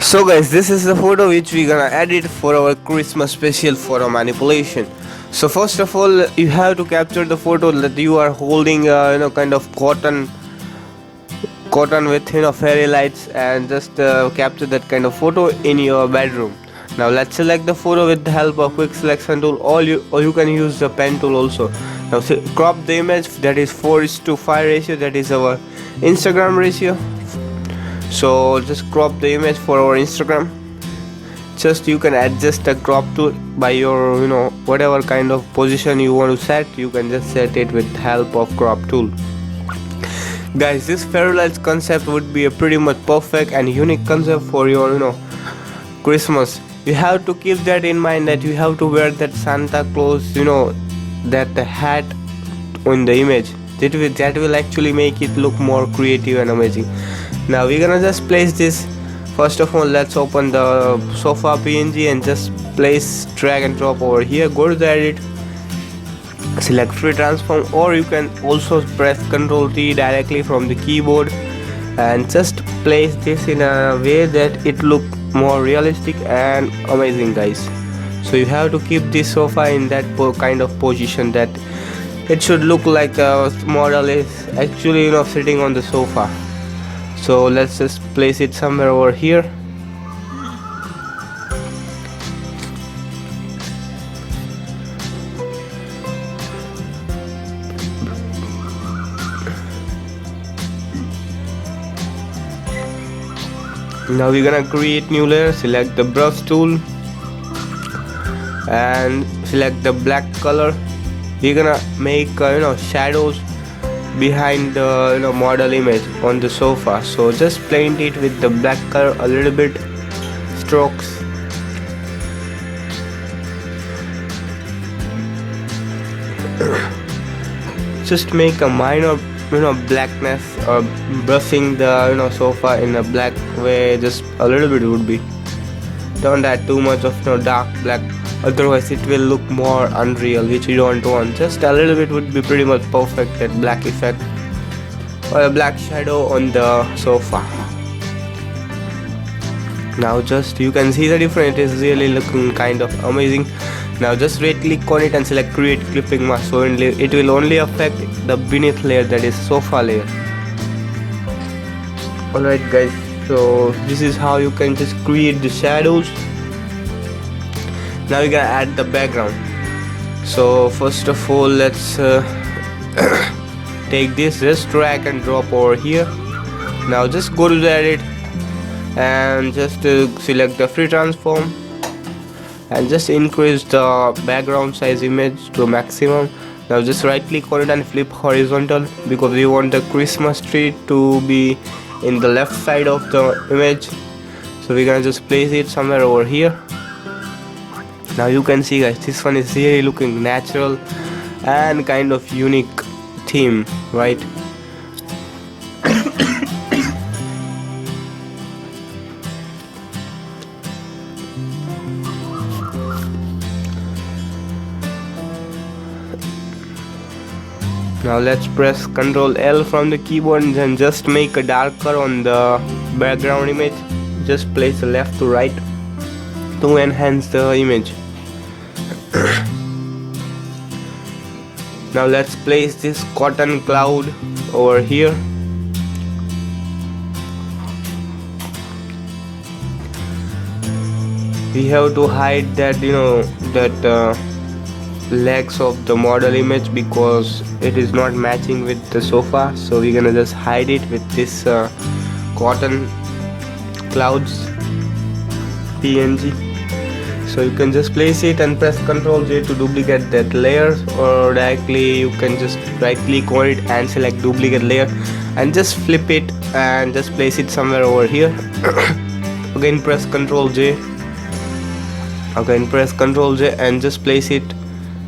So guys, this is the photo which we're gonna edit for our Christmas special for a manipulation. So first of all, you have to capture the photo that you are holding kind of cotton with fairy lights, and just capture that kind of photo in your bedroom. Now let's select the photo with the help of quick selection tool, or you can use the pen tool also. Now crop the image, that is 4:5 ratio, that is our Instagram ratio. So just crop the image for our Instagram. Just you can adjust the crop tool by your whatever kind of position you want to set. You can just set it with help of crop tool. Guys, this Fairylights concept would be a pretty much perfect and unique concept for your Christmas. You have to keep that in mind, that you have to wear that Santa Claus that hat on the image. That will actually make it look more creative and amazing. Now we're gonna just place this. First of all, let's open the sofa PNG and just place, drag and drop over here. Go to the edit, select free transform, or you can also press Ctrl T directly from the keyboard and just place this in a way that it look more realistic and amazing, guys. So you have to keep this sofa in that kind of position that it should look like the model is actually sitting on the sofa. So let's just place it somewhere over here. Now we're gonna create new layer. Select the brush tool and select the black color. We're gonna make shadows behind the model image on the sofa. So just paint it with the black color a little bit, strokes. Just make a minor blackness, or brushing the sofa in a black way. Just a little bit would be. Don't add too much of dark black, otherwise it will look more unreal, which you don't want. Just a little bit would be pretty much perfect, that black effect or a black shadow on the sofa. Now just you can see the difference. It is really looking kind of amazing. Now just right click on it and select create clipping mask, so it will only affect the beneath layer, that is sofa layer. Alright guys, so this is how you can just create the shadows. Now we're gonna add the background. So first of all, let's take this, just drag and drop over here. Now just go to the edit and just select the free transform and just increase the background size image to maximum. Now just right click on it and flip horizontal, because we want the Christmas tree to be in the left side of the image. So we're gonna just place it somewhere over here. Now you can see, guys, this one is really looking natural and kind of unique theme, right? Now let's press Ctrl L from the keyboard and just make a darker on the background image. Just place the left to right to enhance the image. Now let's place this cotton cloud over here. We have to hide that legs of the model image, because it is not matching with the sofa. So we're gonna just hide it with this cotton clouds PNG. So you can just place it and press Ctrl J to duplicate that layer, or directly you can just right click on it and select duplicate layer and just flip it and just place it somewhere over here. Again press Ctrl J. Again press Ctrl J and just place it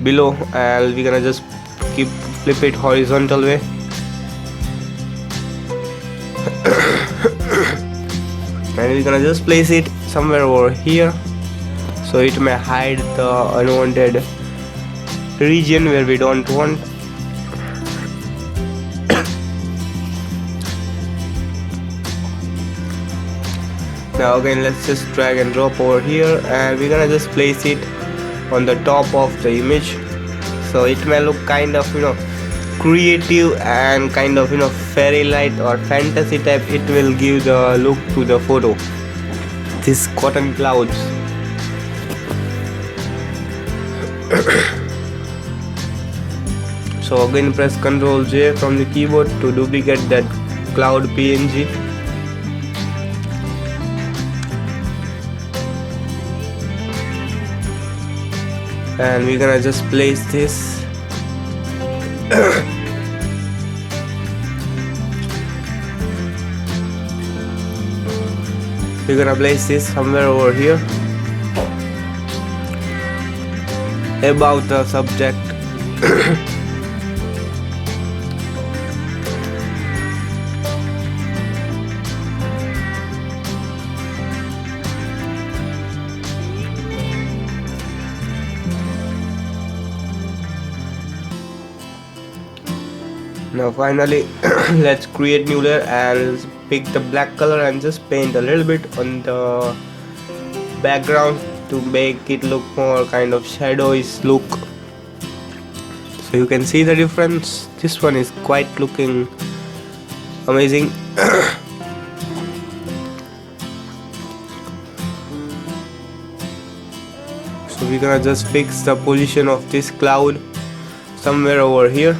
below, and we're gonna just flip it horizontal way. And we're gonna just place it somewhere over here, so it may hide the unwanted region where we don't want. Now again, let's just drag and drop over here, and we're gonna just place it on the top of the image, so it may look kind of, you know, creative and kind of, you know, fairy light or fantasy type. It will give the look to the photo. These cotton clouds. So again, press Ctrl J from the keyboard to duplicate that cloud PNG. And we're gonna just place this. We're gonna place this somewhere over here about the subject. Now finally, let's create new layer and pick the black color and just paint a little bit on the background to make it look more kind of shadowish look. So you can see the difference. This one is quite looking amazing. So we're gonna just fix the position of this cloud somewhere over here.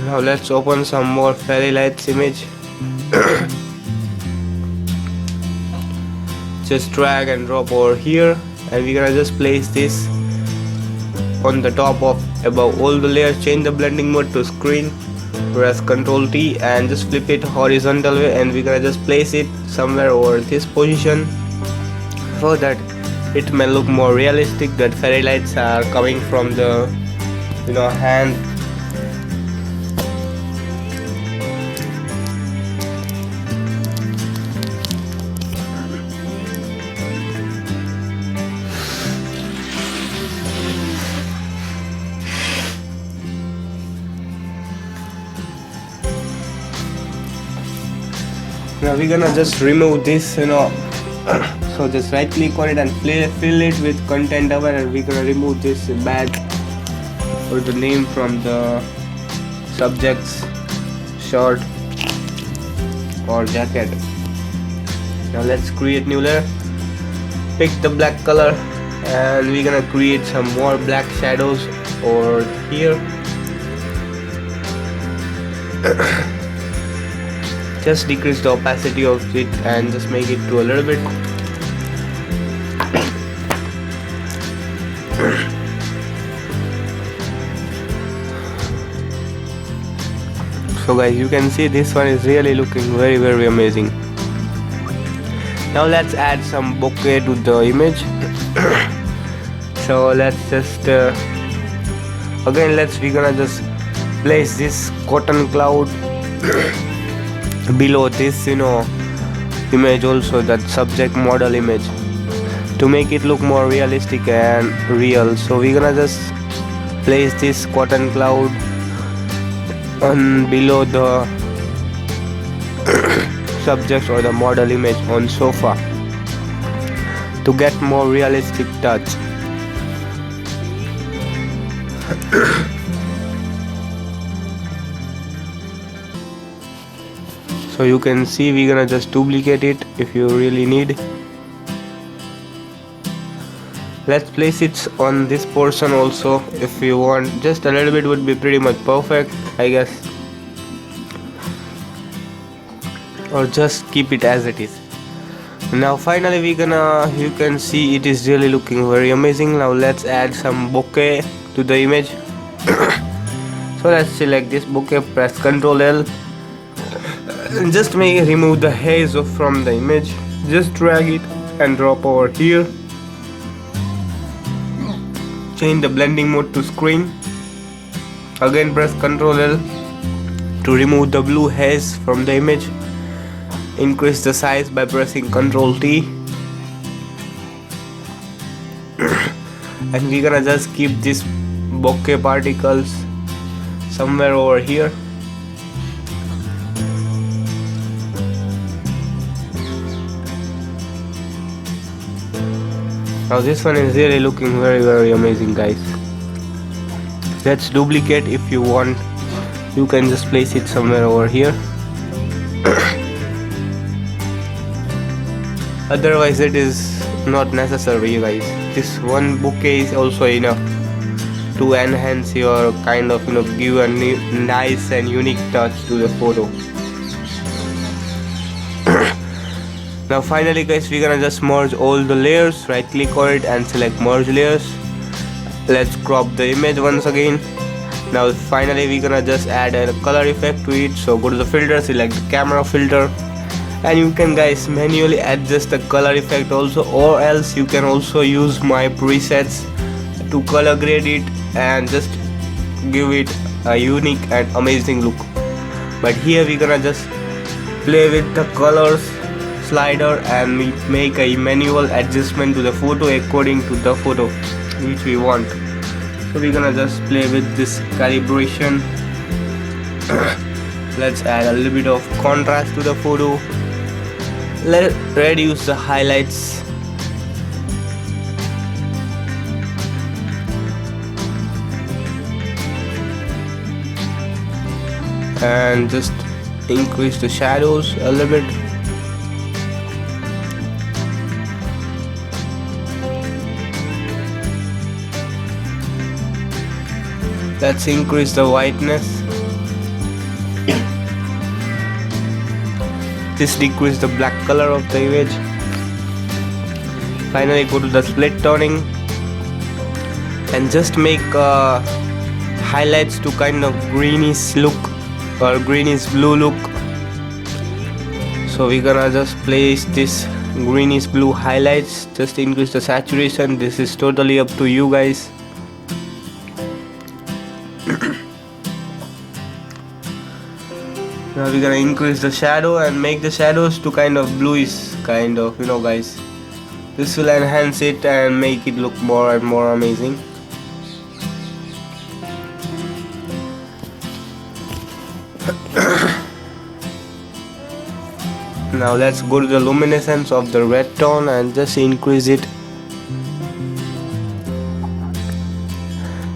Now let's open some more Fairylights image. Just drag and drop over here, and we're gonna just place this on the top of above all the layers. Change the blending mode to screen, press Ctrl T and just flip it horizontal way, and we're gonna just place it somewhere over this position so that it may look more realistic, that fairy lights are coming from the, you know, hand. Now we're gonna just remove this, you know, so just right click on it and fill it with content aware, and we're gonna remove this badge or the name from the subject's shirt or jacket. Now let's create new layer, pick the black color, and we're gonna create some more black shadows over here. Just decrease the opacity of it and just make it to a little bit. So guys, you can see this one is really looking very amazing. Now let's add some bokeh to the image. So let's just again we're gonna just place this cotton cloud below this, you know, image, also that subject model image, to make it look more realistic and real. So we're gonna just place this cotton cloud on below the subject or the model image on sofa to get more realistic touch. So you can see we're gonna just duplicate it if you really need. Let's place it on this portion also if you want. Just a little bit would be pretty much perfect, I guess, or just keep it as it is. Now finally we're gonna, you can see it is really looking very amazing. Now let's add some bokeh to the image. So let's select this bokeh, press Ctrl L, and just remove the haze from the image. Just drag it and drop over here. Change the blending mode to screen. Again press Ctrl L, To remove the blue haze from the image, increase the size by pressing Ctrl T. And we're gonna just keep these bokeh particles somewhere over here. Now this one is really looking very amazing, guys. Let's duplicate. If you want, you can just place it somewhere over here. Otherwise it is not necessary, guys. This one bokeh is also enough to enhance your kind of, give a nice and unique touch to the photo. Now finally, guys, we're gonna just merge all the layers. Right click on it and select merge layers. Let's crop the image once again. Now finally we're gonna just add a color effect to it. So go to the filter, select the camera filter, and you can, guys, manually adjust the color effect also, or else you can also use my presets to color grade it and just give it a unique and amazing look. But here we're gonna just play with the colors slider and we make a manual adjustment to the photo according to the photo which we want. So we're gonna just play with this calibration. Let's add a little bit of contrast to the photo. Let's reduce the highlights. And just increase the shadows a little bit. Let's increase the whiteness. Just decrease the black color of the image. Finally go to the split toning and just make highlights to kind of greenish look or greenish blue look. So we're gonna just place this greenish blue highlights. Just increase the saturation. This is totally up to you, guys. Now we're gonna increase the shadow and make the shadows to kind of bluish, kind of, guys. This will enhance it and make it look more and more amazing. Now let's go to the luminescence of the red tone and just increase it.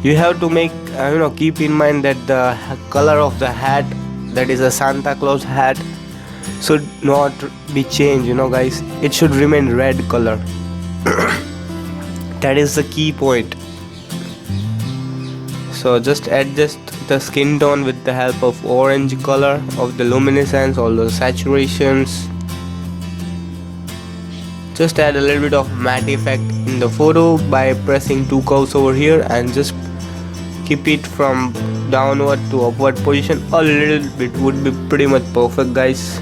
You have to make, keep in mind that the color of the hat, that is a Santa Claus hat, should not be changed, guys. It should remain red color. That is the key point. So just adjust the skin tone with the help of orange color of the luminescence, all the saturations. Just add a little bit of matte effect in the photo by pressing two curves over here and just keep it from downward to upward position. A little bit would be pretty much perfect, guys.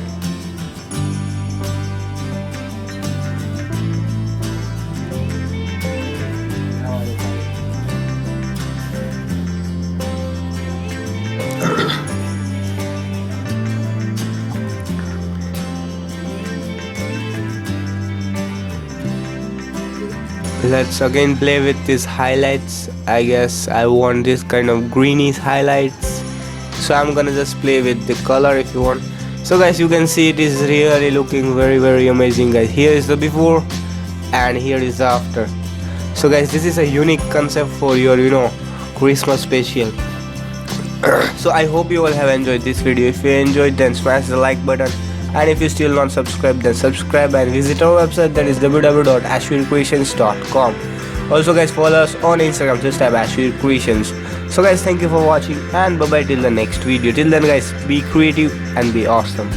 Let's again play with these highlights. I guess I want this kind of greenish highlights, so I'm gonna just play with the color if you want. So guys, you can see it is really looking very amazing, guys. Here is the before and here is the after. So guys, this is a unique concept for your Christmas special. So I hope you all have enjoyed this video. If you enjoyed, then smash the like button, and if you still not subscribed, then subscribe and visit our website, that is www.ashvircreations.com. Also guys, follow us on Instagram, just type ashvircreations. So guys, thank you for watching and bye bye till the next video. Till then guys, be creative and be awesome.